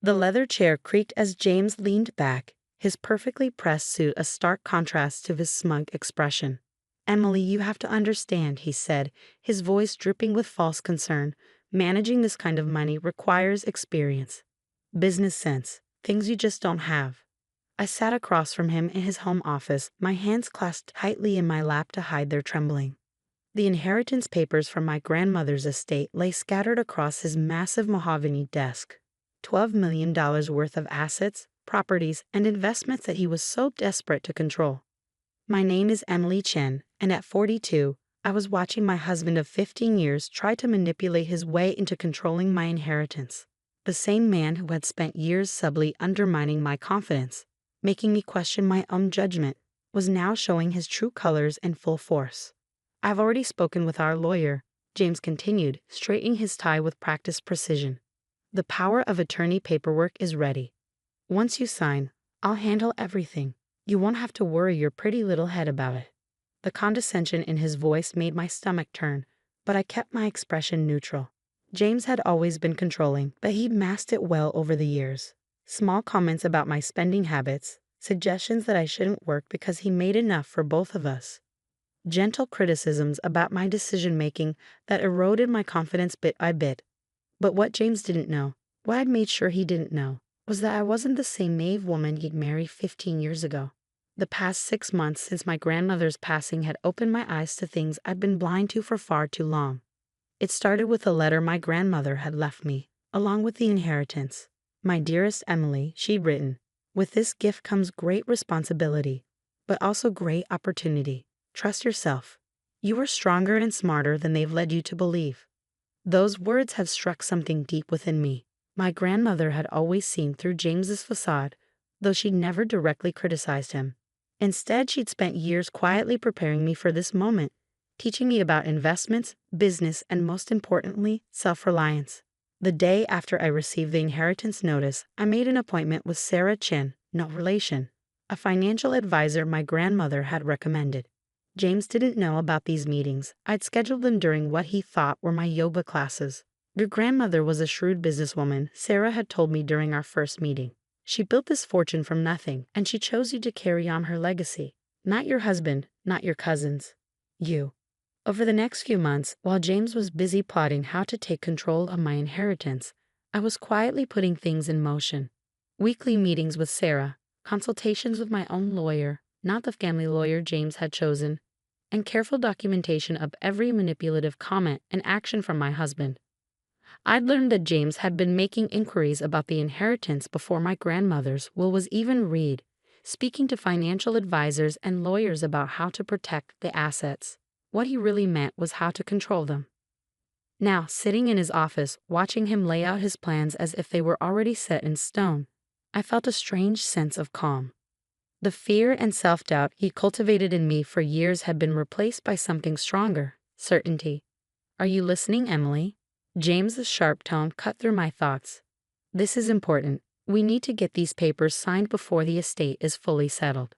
The leather chair creaked as James leaned back, his perfectly pressed suit a stark contrast to his smug expression. "Emily, you have to understand," he said, his voice dripping with false concern. "Managing this kind of money requires experience, business sense, things you just don't have." I sat across from him in his home office, my hands clasped tightly in my lap to hide their trembling. The inheritance papers from my grandmother's estate lay scattered across his massive mahogany desk. $12 million worth of assets, properties, and investments that he was so desperate to control. My name is Emily Chen, and at 42, I was watching my husband of 15 years try to manipulate his way into controlling my inheritance. The same man who had spent years subtly undermining my confidence, making me question my own judgment, was now showing his true colors in full force. "I've already spoken with our lawyer," James continued, straightening his tie with practiced precision. "The power of attorney paperwork is ready. Once you sign, I'll handle everything. You won't have to worry your pretty little head about it." The condescension in his voice made my stomach turn, but I kept my expression neutral. James had always been controlling, but he'd masked it well over the years. Small comments about my spending habits, suggestions that I shouldn't work because he made enough for both of us. Gentle criticisms about my decision-making that eroded my confidence bit by bit. But what James didn't know, what I'd made sure he didn't know, was that I wasn't the same naive woman he'd married 15 years ago. The past 6 months since my grandmother's passing had opened my eyes to things I'd been blind to for far too long. It started with a letter my grandmother had left me, along with the inheritance. "My dearest Emily," she'd written, "with this gift comes great responsibility, but also great opportunity. Trust yourself. You are stronger and smarter than they've led you to believe." Those words have struck something deep within me. My grandmother had always seen through James's facade, though she'd never directly criticized him. Instead, she'd spent years quietly preparing me for this moment, teaching me about investments, business, and most importantly, self-reliance. The day after I received the inheritance notice, I made an appointment with Sarah Chen, no relation, a financial advisor my grandmother had recommended. James didn't know about these meetings. I'd scheduled them during what he thought were my yoga classes. "Your grandmother was a shrewd businesswoman," Sarah had told me during our first meeting. "She built this fortune from nothing, and she chose you to carry on her legacy. Not your husband, not your cousins. You." Over the next few months, while James was busy plotting how to take control of my inheritance, I was quietly putting things in motion. Weekly meetings with Sarah, consultations with my own lawyer, not the family lawyer James had chosen, and careful documentation of every manipulative comment and action from my husband. I'd learned that James had been making inquiries about the inheritance before my grandmother's will was even read, speaking to financial advisors and lawyers about how to protect the assets. What he really meant was how to control them. Now, sitting in his office, watching him lay out his plans as if they were already set in stone, I felt a strange sense of calm. The fear and self-doubt he cultivated in me for years had been replaced by something stronger, certainty. "Are you listening, Emily?" James's sharp tone cut through my thoughts. "This is important. We need to get these papers signed before the estate is fully settled."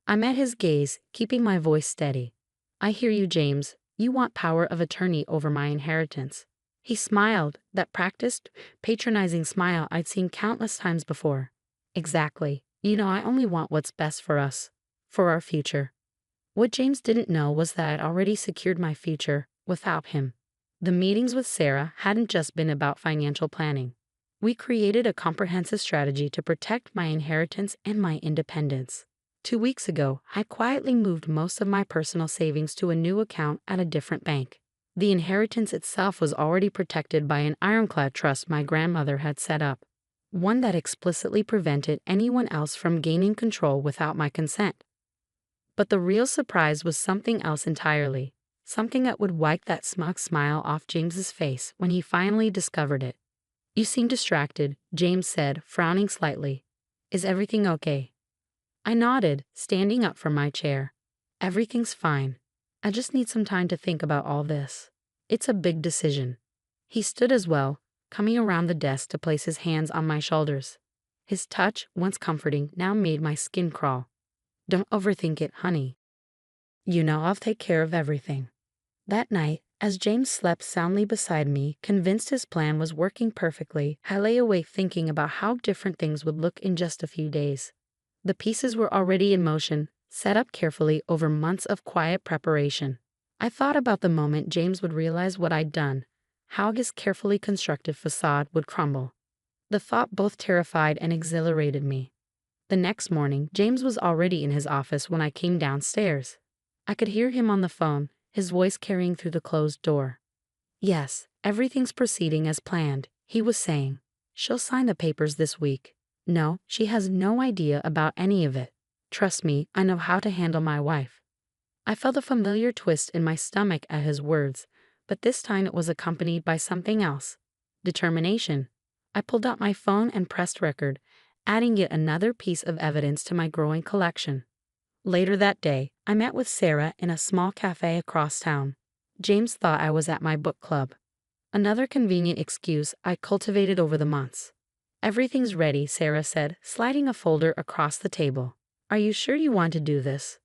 I met his gaze, keeping my voice steady. "I hear you, James. You want power of attorney over my inheritance." He smiled, that practiced, patronizing smile I'd seen countless times before. "Exactly. You know, I only want what's best for us, for our future." What James didn't know was that I'd already secured my future without him. The meetings with Sarah hadn't just been about financial planning. We created a comprehensive strategy to protect my inheritance and my independence. 2 weeks ago, I quietly moved most of my personal savings to a new account at a different bank. The inheritance itself was already protected by an ironclad trust my grandmother had set up, one that explicitly prevented anyone else from gaining control without my consent. But the real surprise was something else entirely, something that would wipe that smug smile off James's face when he finally discovered it. "You seem distracted," James said, frowning slightly. "Is everything okay?" I nodded, standing up from my chair. "Everything's fine. I just need some time to think about all this. It's a big decision." He stood as well, coming around the desk to place his hands on my shoulders. His touch, once comforting, now made my skin crawl. "Don't overthink it, honey. You know I'll take care of everything." That night, As James slept soundly beside me, convinced his plan was working perfectly, I lay awake thinking about how different things would look in just a few days. The pieces were already in motion, set up carefully over months of quiet preparation. I thought about the moment James would realize what I'd done, how his carefully constructed facade would crumble. The thought both terrified and exhilarated me. The next morning, James was already in his office when I came downstairs. I could hear him on the phone, his voice carrying through the closed door. "Yes, everything's proceeding as planned," he was saying. "She'll sign the papers this week. No, she has no idea about any of it. Trust me, I know how to handle my wife." I felt a familiar twist in my stomach at his words, but this time it was accompanied by something else. Determination. I pulled out my phone and pressed record, adding yet another piece of evidence to my growing collection. Later that day, I met with Sarah in a small cafe across town. James thought I was at my book club. Another convenient excuse I cultivated over the months. "Everything's ready," Sarah said, sliding a folder across the table. "Are you sure you want to do this?"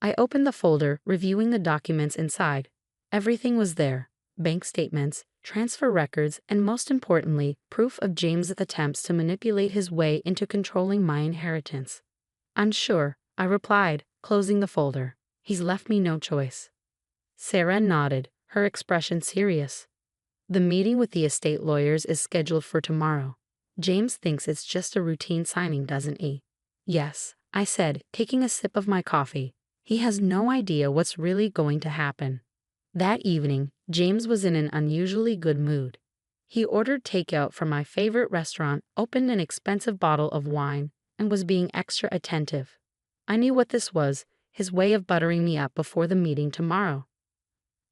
I opened the folder, reviewing the documents inside. Everything was there: bank statements, transfer records, and most importantly, proof of James's attempts to manipulate his way into controlling my inheritance. "Unsure," I replied, closing the folder. "He's left me no choice." Sarah nodded, her expression serious. "The meeting with the estate lawyers is scheduled for tomorrow. James thinks it's just a routine signing, doesn't he?" "Yes," I said, taking a sip of my coffee. "He has no idea what's really going to happen." That evening, James was in an unusually good mood. He ordered takeout from my favorite restaurant, opened an expensive bottle of wine, and was being extra attentive. I knew what this was: his way of buttering me up before the meeting tomorrow.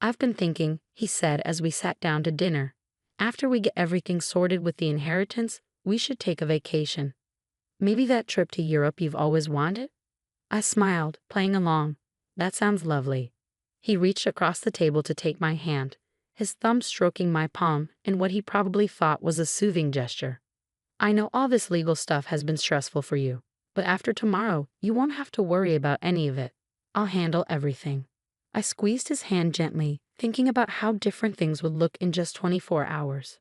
"I've been thinking," he said as we sat down to dinner. "After we get everything sorted with the inheritance, we should take a vacation. Maybe that trip to Europe you've always wanted?" I smiled, playing along. "That sounds lovely." He reached across the table to take my hand, his thumb stroking my palm in what he probably thought was a soothing gesture. "I know all this legal stuff has been stressful for you, but after tomorrow, you won't have to worry about any of it. I'll handle everything." I squeezed his hand gently, thinking about how different things would look in just 24 hours.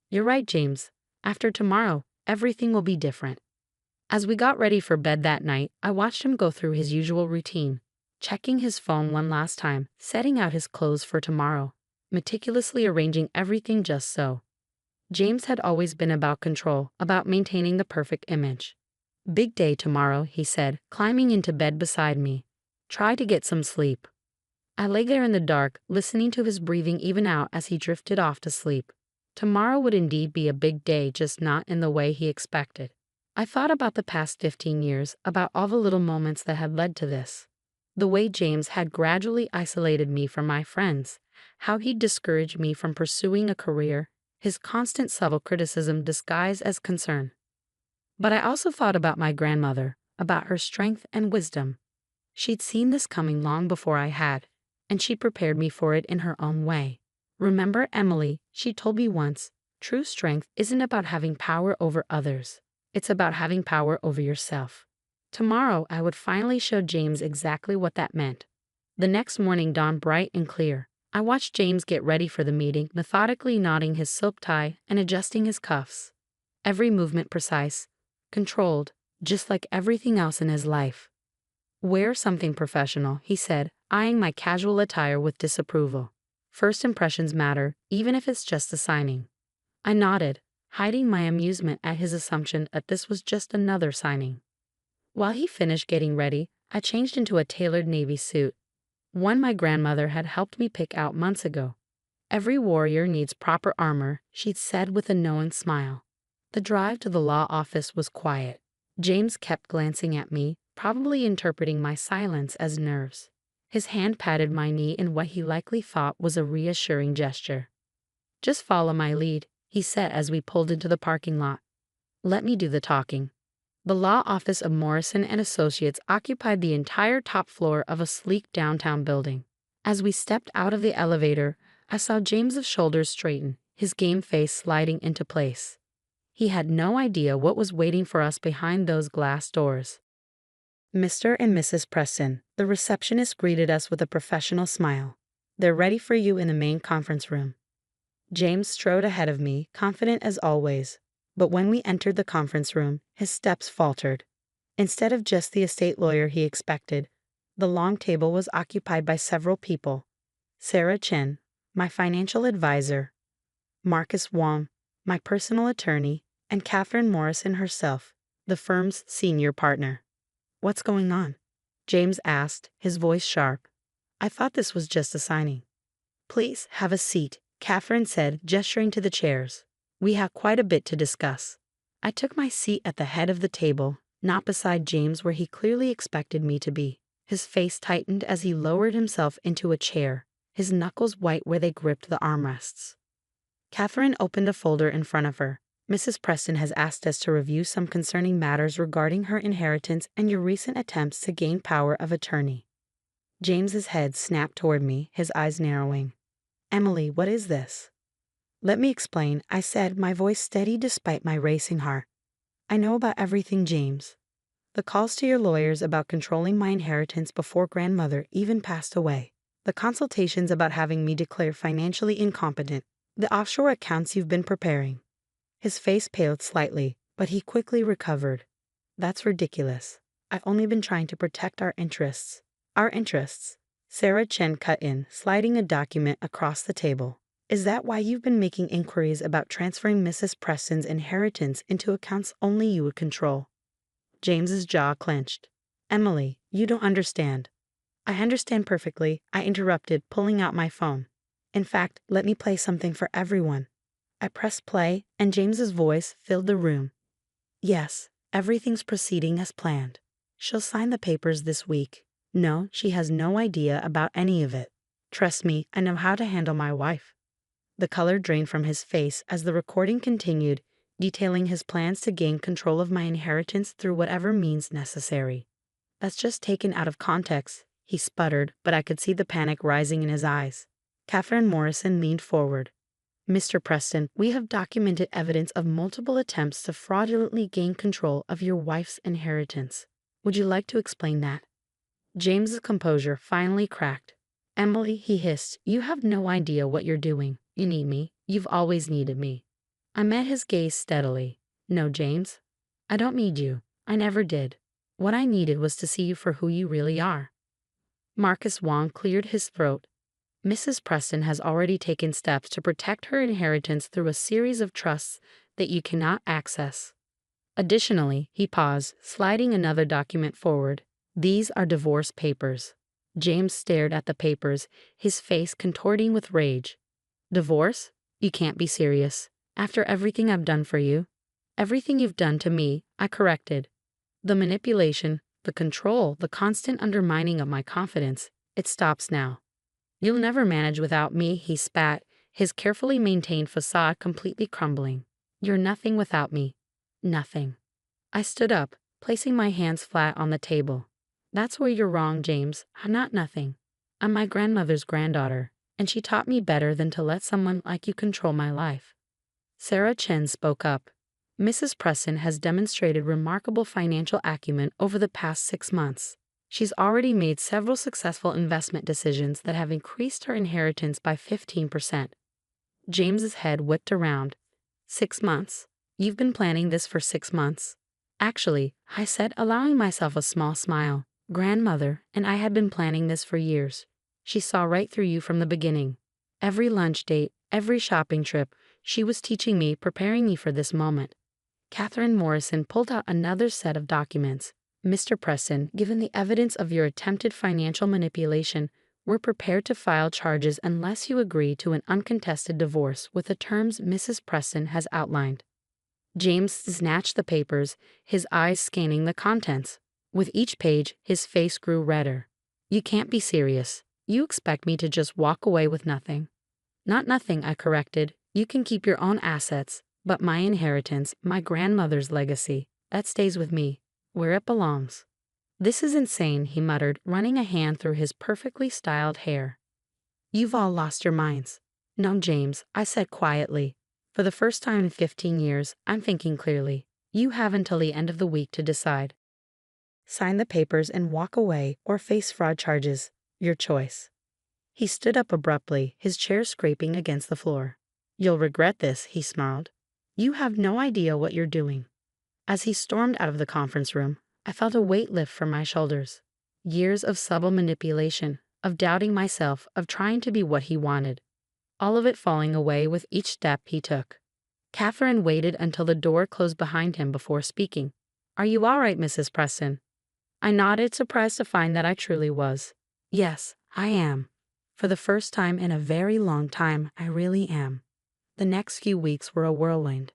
"You're right, James. After tomorrow, everything will be different." As we got ready for bed that night, I watched him go through his usual routine, checking his phone one last time, setting out his clothes for tomorrow, meticulously arranging everything just so. James had always been about control, about maintaining the perfect image. "Big day tomorrow," he said, climbing into bed beside me. "Try to get some sleep." I lay there in the dark, listening to his breathing even out as he drifted off to sleep. Tomorrow would indeed be a big day, just not in the way he expected. I thought about the past 15 years, about all the little moments that had led to this. The way James had gradually isolated me from my friends, how he discouraged me from pursuing a career, his constant subtle criticism disguised as concern. But I also thought about my grandmother, about her strength and wisdom. She'd seen this coming long before I had, and she prepared me for it in her own way. "Remember, Emily," she told me once, "true strength isn't about having power over others. It's about having power over yourself." Tomorrow, I would finally show James exactly what that meant. The next morning dawned bright and clear. I watched James get ready for the meeting, methodically knotting his silk tie and adjusting his cuffs. Every movement precise, controlled, just like everything else in his life. "Wear something professional," he said, eyeing my casual attire with disapproval. "First impressions matter, even if it's just a signing." I nodded, hiding my amusement at his assumption that this was just another signing. While he finished getting ready, I changed into a tailored navy suit, one my grandmother had helped me pick out months ago. "Every warrior needs proper armor," she'd said with a knowing smile. The drive to the law office was quiet. James kept glancing at me, probably interpreting my silence as nerves. His hand patted my knee in what he likely thought was a reassuring gesture. "Just follow my lead," he said as we pulled into the parking lot. "Let me do the talking." The law office of Morrison and Associates occupied the entire top floor of a sleek downtown building. As we stepped out of the elevator, I saw James's shoulders straighten, his game face sliding into place. He had no idea what was waiting for us behind those glass doors. "Mr. and Mrs. Preston," the receptionist greeted us with a professional smile. They're ready for you in the main conference room. James strode ahead of me, confident as always. But when we entered the conference room, his steps faltered. Instead of just the estate lawyer he expected, the long table was occupied by several people. Sarah Chen, my financial advisor, Marcus Wong, my personal attorney, and Catherine Morrison herself, the firm's senior partner. "What's going on?" James asked, his voice sharp. "I thought this was just a signing." "Please have a seat," Catherine said, gesturing to the chairs. "We have quite a bit to discuss." I took my seat at the head of the table, not beside James where he clearly expected me to be. His face tightened as he lowered himself into a chair, his knuckles white where they gripped the armrests. Catherine opened a folder in front of her. "Mrs. Preston has asked us to review some concerning matters regarding her inheritance and your recent attempts to gain power of attorney." James's head snapped toward me, his eyes narrowing. "Emily, what is this?" "Let me explain," I said, my voice steady despite my racing heart. "I know about everything, James. The calls to your lawyers about controlling my inheritance before grandmother even passed away. The consultations about having me declared financially incompetent. The offshore accounts you've been preparing." His face paled slightly, but he quickly recovered. "That's ridiculous. I've only been trying to protect our interests." "Our interests?" Sarah Chen cut in, sliding a document across the table. "Is that why you've been making inquiries about transferring Mrs. Preston's inheritance into accounts only you would control?" James's jaw clenched. "Emily, you don't understand." "I understand perfectly," I interrupted, pulling out my phone. "In fact, let me play something for everyone." I pressed play, and James's voice filled the room. "Yes, everything's proceeding as planned. She'll sign the papers this week. No, she has no idea about any of it. Trust me, I know how to handle my wife." The color drained from his face as the recording continued, detailing his plans to gain control of my inheritance through whatever means necessary. "That's just taken out of context," he sputtered, but I could see the panic rising in his eyes. Catherine Morrison leaned forward. "Mr. Preston, we have documented evidence of multiple attempts to fraudulently gain control of your wife's inheritance. Would you like to explain that?" James's composure finally cracked. "Emily," he hissed, "you have no idea what you're doing. You need me. You've always needed me." I met his gaze steadily. "No, James. I don't need you. I never did. What I needed was to see you for who you really are." Marcus Wong cleared his throat. "Mrs. Preston has already taken steps to protect her inheritance through a series of trusts that you cannot access. Additionally," he paused, sliding another document forward, "these are divorce papers." James stared at the papers, his face contorting with rage. "Divorce? You can't be serious. After everything I've done for you?" "Everything you've done to me," I corrected. "The manipulation, the control, the constant undermining of my confidence, it stops now." "You'll never manage without me," he spat, his carefully maintained facade completely crumbling. "You're nothing without me. Nothing." I stood up, placing my hands flat on the table. "That's where you're wrong, James. I'm not nothing. I'm my grandmother's granddaughter, and she taught me better than to let someone like you control my life." Sarah Chen spoke up. "Mrs. Preston has demonstrated remarkable financial acumen over the past 6 months. She's already made several successful investment decisions that have increased her inheritance by 15%. James's head whipped around. 6 months? You've been planning this for 6 months? Actually, I said, allowing myself a small smile. Grandmother and I had been planning this for years. She saw right through you from the beginning. Every lunch date, every shopping trip, she was teaching me, preparing me for this moment. Catherine Morrison pulled out another set of documents. "Mr. Preston, given the evidence of your attempted financial manipulation, we're prepared to file charges unless you agree to an uncontested divorce with the terms Mrs. Preston has outlined." James snatched the papers, his eyes scanning the contents. With each page, his face grew redder. "You can't be serious. You expect me to just walk away with nothing?" "Not nothing," I corrected. "You can keep your own assets, but my inheritance, my grandmother's legacy, that stays with me, where it belongs." "This is insane," he muttered, running a hand through his perfectly styled hair. "You've all lost your minds." "No, James," I said quietly. "For the first time in 15 years, I'm thinking clearly. You have until the end of the week to decide. Sign the papers and walk away or face fraud charges. Your choice." He stood up abruptly, his chair scraping against the floor. "You'll regret this," he snarled. "You have no idea what you're doing." As he stormed out of the conference room, I felt a weight lift from my shoulders. Years of subtle manipulation, of doubting myself, of trying to be what he wanted. All of it falling away with each step he took. Catherine waited until the door closed behind him before speaking. "Are you all right, Mrs. Preston?" I nodded, surprised to find that I truly was. "Yes, I am. For the first time in a very long time, I really am." The next few weeks were a whirlwind.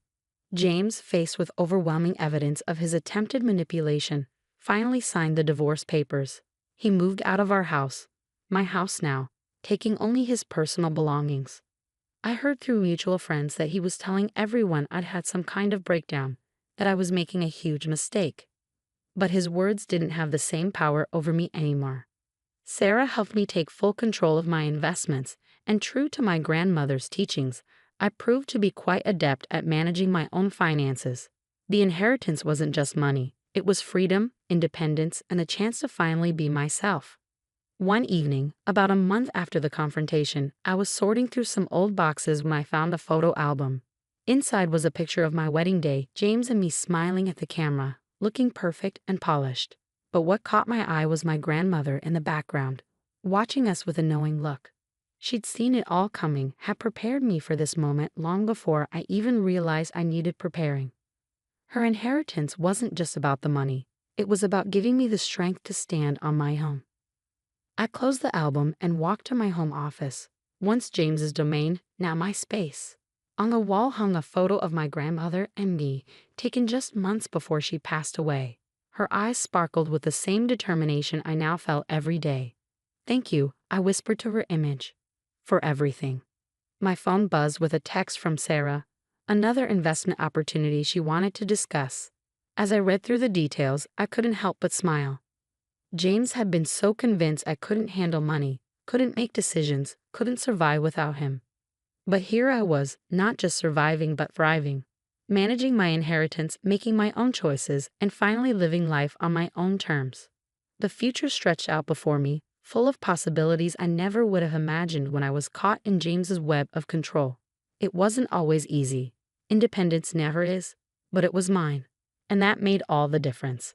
James, faced with overwhelming evidence of his attempted manipulation, finally signed the divorce papers. He moved out of our house, my house now, taking only his personal belongings. I heard through mutual friends that he was telling everyone I'd had some kind of breakdown, that I was making a huge mistake. But his words didn't have the same power over me anymore. Sarah helped me take full control of my investments, and true to my grandmother's teachings, I proved to be quite adept at managing my own finances. The inheritance wasn't just money, it was freedom, independence, and a chance to finally be myself. One evening, about a month after the confrontation, I was sorting through some old boxes when I found a photo album. Inside was a picture of my wedding day, James and me smiling at the camera, looking perfect and polished. But what caught my eye was my grandmother in the background, watching us with a knowing look. She'd seen it all coming, had prepared me for this moment long before I even realized I needed preparing. Her inheritance wasn't just about the money, it was about giving me the strength to stand on my own. I closed the album and walked to my home office, once James's domain, now my space. On the wall hung a photo of my grandmother and me, taken just months before she passed away. Her eyes sparkled with the same determination I now felt every day. "Thank you," I whispered to her image. "For everything." My phone buzzed with a text from Sarah, another investment opportunity she wanted to discuss. As I read through the details, I couldn't help but smile. James had been so convinced I couldn't handle money, couldn't make decisions, couldn't survive without him. But here I was, not just surviving but thriving, managing my inheritance, making my own choices, and finally living life on my own terms. The future stretched out before me, full of possibilities I never would have imagined when I was caught in James's web of control. It wasn't always easy. Independence never is, but it was mine, and that made all the difference.